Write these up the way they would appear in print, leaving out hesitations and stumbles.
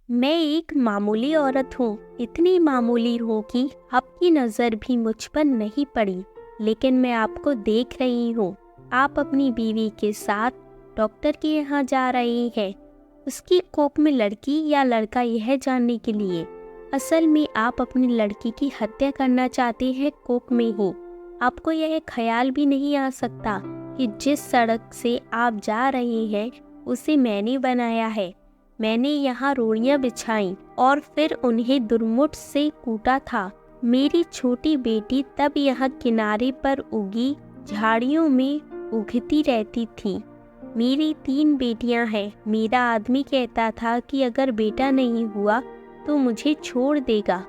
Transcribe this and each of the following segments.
मैं एक मामूली औरत हूँ, इतनी मामूली हूँ कि आपकी नज़र भी मुझ पर नहीं पड़ी। लेकिन मैं आपको देख रही हूँ। आप अपनी बीवी के साथ डॉक्टर के यहाँ जा रही हैं, उसकी कोख में लड़की या लड़का यह जानने के लिए। असल में आप अपनी लड़की की हत्या करना चाहते हैं कोख में ही। आपको यह ख्याल भी नहीं आ सकता कि जिस सड़क से आप जा रहे हैं उसे मैंने बनाया है। मैंने यहाँ रोड़ियाँ बिछाई और फिर उन्हें दुर्मुठ से कूटा था। मेरी छोटी बेटी तब यहाँ किनारे पर उगी झाड़ियों में उगती रहती थी। मेरी 3 बेटियां हैं। मेरा आदमी कहता था कि अगर बेटा नहीं हुआ तो मुझे छोड़ देगा।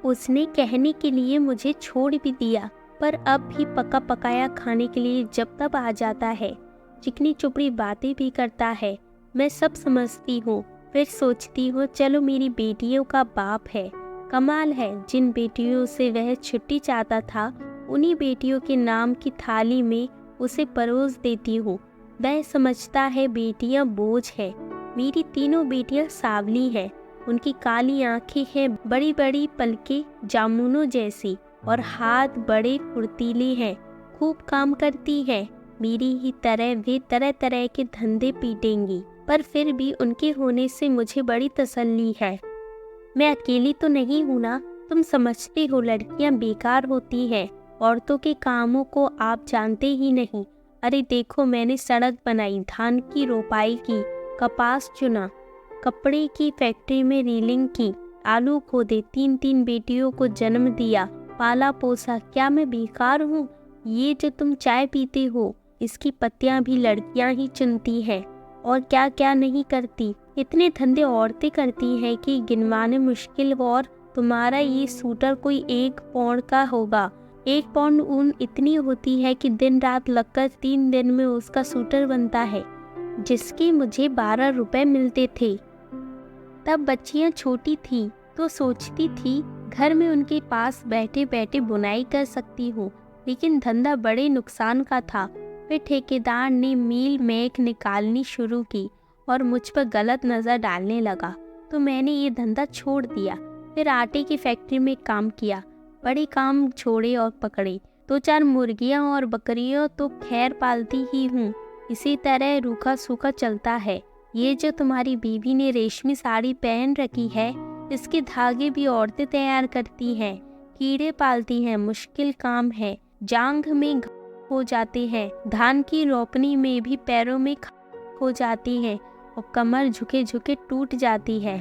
उसने कहने के लिए मुझे छोड़ भी दिया, पर अब भी पका पकाया खाने के लिए जब तब आ जाता है। चिकनी चुपड़ी बातें भी करता है। मैं सब समझती हूँ, फिर सोचती हूँ चलो मेरी बेटियों का बाप है। कमाल है, जिन बेटियों से वह छुट्टी चाहता था उन्हीं बेटियों के नाम की थाली में उसे परोस देती हूँ। वह समझता है बेटियाँ बोझ है। मेरी तीनों बेटियाँ सांवली हैं। उनकी काली आंखें हैं, बड़ी बड़ी पलकें जामुनों जैसी, और हाथ बड़े फुर्तीले हैं। खूब काम करती हैं। मेरी ही तरह वे तरह तरह के धंधे पीटेंगी, पर फिर भी उनके होने से मुझे बड़ी तसल्ली है। मैं अकेली तो नहीं हूँ ना। तुम समझते हो लड़कियां बेकार होती हैं। औरतों के कामों को आप जानते ही नहीं। अरे देखो, मैंने सड़क बनाई, धान की रोपाई की, कपास चुना, कपड़े की फैक्ट्री में रीलिंग की, आलू खोदे, 3 बेटियों को जन्म दिया, पाला पोसा। क्या मैं बेकार हूँ? ये जो तुम चाय पीते हो, इसकी पत्तियां भी लड़कियां ही चुनती हैं। और क्या क्या नहीं करती। इतने धंधे औरतें करती हैं कि गिनवाने मुश्किल। और तुम्हारा ये सूटर कोई 1 पौंड का होगा। 1 पौंड ऊन इतनी होती है कि दिन रात लगकर 3 दिन में उसका सूटर बनता है, जिसके मुझे 12 रुपए मिलते थे। तब बच्चियां छोटी थी तो सोचती थी घर में उनके पास बैठे बैठे बुनाई कर सकती हूँ, लेकिन धंधा बड़े नुकसान का था। फिर ठेकेदार ने मील मेख निकालनी शुरू की और मुझ पर गलत नज़र डालने लगा, तो मैंने ये धंधा छोड़ दिया। फिर आटे की फैक्ट्री में काम किया। बड़े काम छोड़े और पकड़े। 2-4 मुर्गियाँ और बकरियाँ तो खैर पालती ही हूँ। इसी तरह रूखा सूखा चलता है। ये जो तुम्हारी बीवी ने रेशमी साड़ी पहन रखी है, इसके धागे भी औरतें तैयार करती हैं। कीड़े पालती हैं, मुश्किल काम है। जांघ में हो जाते हैं, धान की रोपनी में भी पैरों में हो जाती हैं, और कमर झुके झुके टूट जाती है।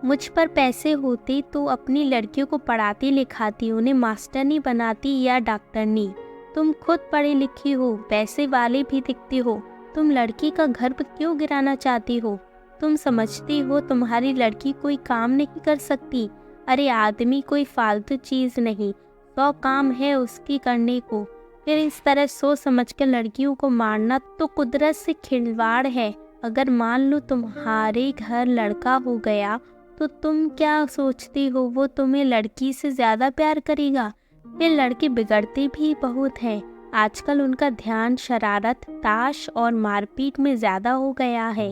मुझ पर पैसे होते तो अपनी लड़कियों को पढ़ाती लिखाती, उन्हें मास्टरनी बनाती या डॉक्टरनी। तुम खुद पढ़े लिखी हो, पैसे वाले भी दिखते हो। तुम लड़की का गर्भ क्यों गिराना चाहती हो? तुम समझती हो तुम्हारी लड़की कोई काम नहीं कर सकती? अरे आदमी कोई फालतू चीज नहीं, 100 काम है उसकी करने को। फिर इस तरह सोच समझ कर लड़कियों को मारना तो कुदरत से खिलवाड़ है। अगर मान लो तुम्हारे घर लड़का हो गया तो तुम क्या सोचती हो वो तुम्हें लड़की से ज्यादा प्यार करेगा? फिर लड़के बिगड़ते भी बहुत हैं। आजकल उनका ध्यान शरारत, ताश और मारपीट में ज्यादा हो गया है।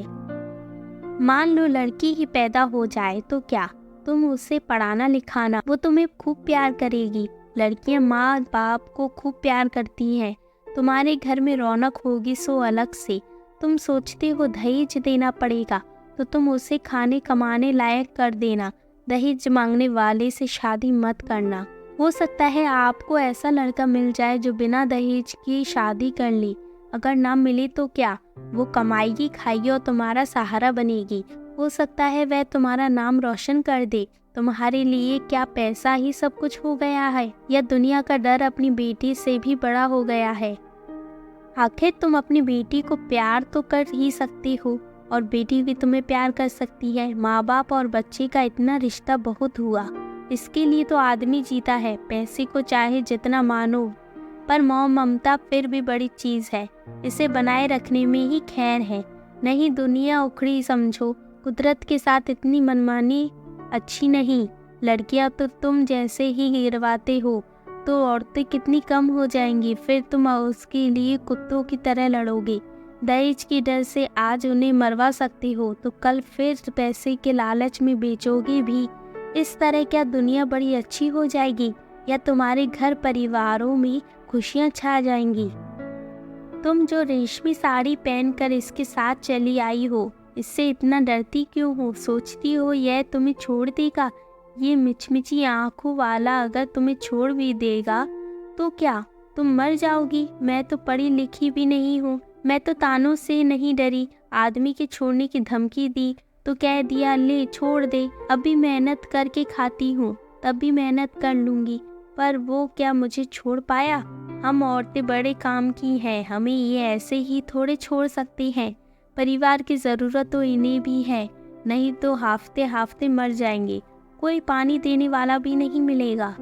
मान लो लड़की ही पैदा हो जाए तो क्या? तुम उसे पढ़ाना लिखाना, वो तुम्हें खूब प्यार करेगी। लड़कियां माँ बाप को खूब प्यार करती हैं। तुम्हारे घर में रौनक होगी सो अलग से। तुम सोचते हो दहेज देना पड़ेगा, तो तुम उसे खाने कमाने लायक कर देना। दहेज मांगने वाले से शादी मत करना। हो सकता है आपको ऐसा लड़का मिल जाए जो बिना दहेज की शादी कर ले। अगर ना मिले तो क्या, वो कमाएगी खाएगी और तुम्हारा सहारा बनेगी। हो सकता है वह तुम्हारा नाम रोशन कर दे। तुम्हारे लिए क्या पैसा ही सब कुछ हो गया है, या दुनिया का डर अपनी बेटी से भी बड़ा हो गया है? आखिर तुम अपनी बेटी को प्यार तो कर ही सकती हो, और बेटी भी तुम्हें प्यार कर सकती है। माँ बाप और बच्चे का इतना रिश्ता बहुत हुआ। इसके लिए तो आदमी जीता है। पैसे को चाहे जितना मानो, पर मोह ममता फिर भी बड़ी चीज है। इसे बनाए रखने में ही खैर है। नहीं दुनिया उखड़ी समझो। कुदरत के साथ इतनी मनमानी अच्छी नहीं। लड़कियां तो तुम जैसे ही गिरवाते हो तो औरतें कितनी कम हो जाएंगी। फिर तुम उसके लिए कुत्तों की तरह लड़ोगे। दहेज के डर से आज उन्हें मरवा सकते हो तो कल फिर पैसे के लालच में बेचोगे भी। इस तरह क्या दुनिया बड़ी अच्छी हो जाएगी या तुम्हारे घर परिवारों में खुशियां छा जाएंगी? तुम जो रेशमी साड़ी पहनकर इसके साथ चली आई हो, इससे इतना डरती क्यों हो? सोचती हो यह तुम्हें छोड़ देगा? ये मिचमिची आंखों वाला अगर तुम्हें छोड़ भी देगा तो क्या तुम मर जाओगी? मैं तो पढ़ी लिखी भी नहीं हूँ, मैं तो तानों से नहीं डरी। आदमी के छोड़ने की धमकी दी तो कह दिया ले छोड़ दे, अभी मेहनत करके खाती हूँ, तब भी मेहनत कर लूँगी। पर वो क्या मुझे छोड़ पाया? हम औरतें बड़े काम की हैं, हमें ये ऐसे ही थोड़े छोड़ सकते हैं। परिवार की ज़रूरत तो इन्हें भी है, नहीं तो हाफते हाफते मर जाएंगे, कोई पानी देने वाला भी नहीं मिलेगा।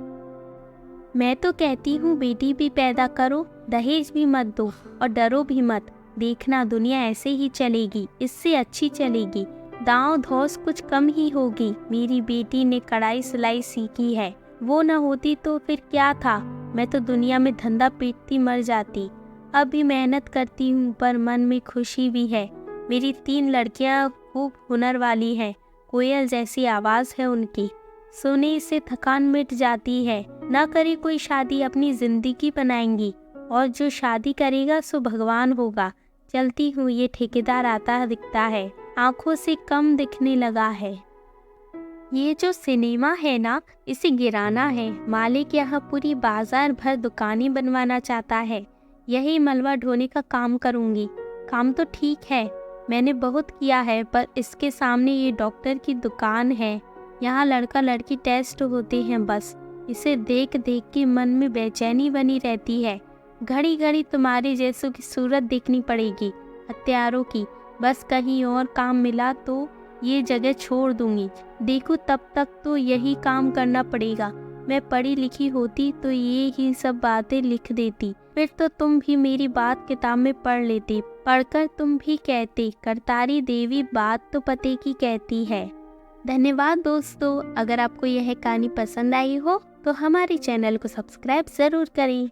मैं तो कहती हूँ बेटी भी पैदा करो, दहेज भी मत दो और डरो भी मत। देखना दुनिया ऐसे ही चलेगी, इससे अच्छी चलेगी। दांव धौस कुछ कम ही होगी। मेरी बेटी ने कढ़ाई सिलाई सीखी है, वो न होती तो फिर क्या था? मैं तो दुनिया में धंधा पीटती मर जाती। अब भी मेहनत करती हूँ पर मन में खुशी भी है। मेरी 3 लड़कियाँ खूब हुनर वाली हैं, कोयल जैसी आवाज़ है उनकी, सुने से थकान मिट जाती है। ना करे कोई शादी, अपनी जिंदगी बनाएंगी, और जो शादी करेगा सो भगवान होगा। चलती हूँ, ये ठेकेदार आता दिखता है, आंखों से कम दिखने लगा है। ये जो सिनेमा है ना, इसे गिराना है। मालिक यहाँ पूरी बाजार भर दुकानें बनवाना चाहता है। यही मलबा ढोने का काम करूँगी। काम तो ठीक है, मैंने बहुत किया है, पर इसके सामने ये डॉक्टर की दुकान है। यहाँ लड़का लड़की टेस्ट होते हैं बस। इसे देख देख के मन में बेचैनी बनी रहती है। घड़ी घड़ी तुम्हारे जैसों की सूरत देखनी पड़ेगी, हत्यारों की। बस कहीं और काम मिला तो ये जगह छोड़ दूंगी। देखो तब तक तो यही काम करना पड़ेगा। मैं पढ़ी लिखी होती तो ये ही सब बातें लिख देती, फिर तो तुम भी मेरी बात किताब में पढ़ लेती। पढ़कर तुम भी कहते करतारी देवी बात तो पते की कहती है। धन्यवाद दोस्तों। अगर आपको यह कहानी पसंद आई हो तो हमारे चैनल को सब्सक्राइब ज़रूर करें।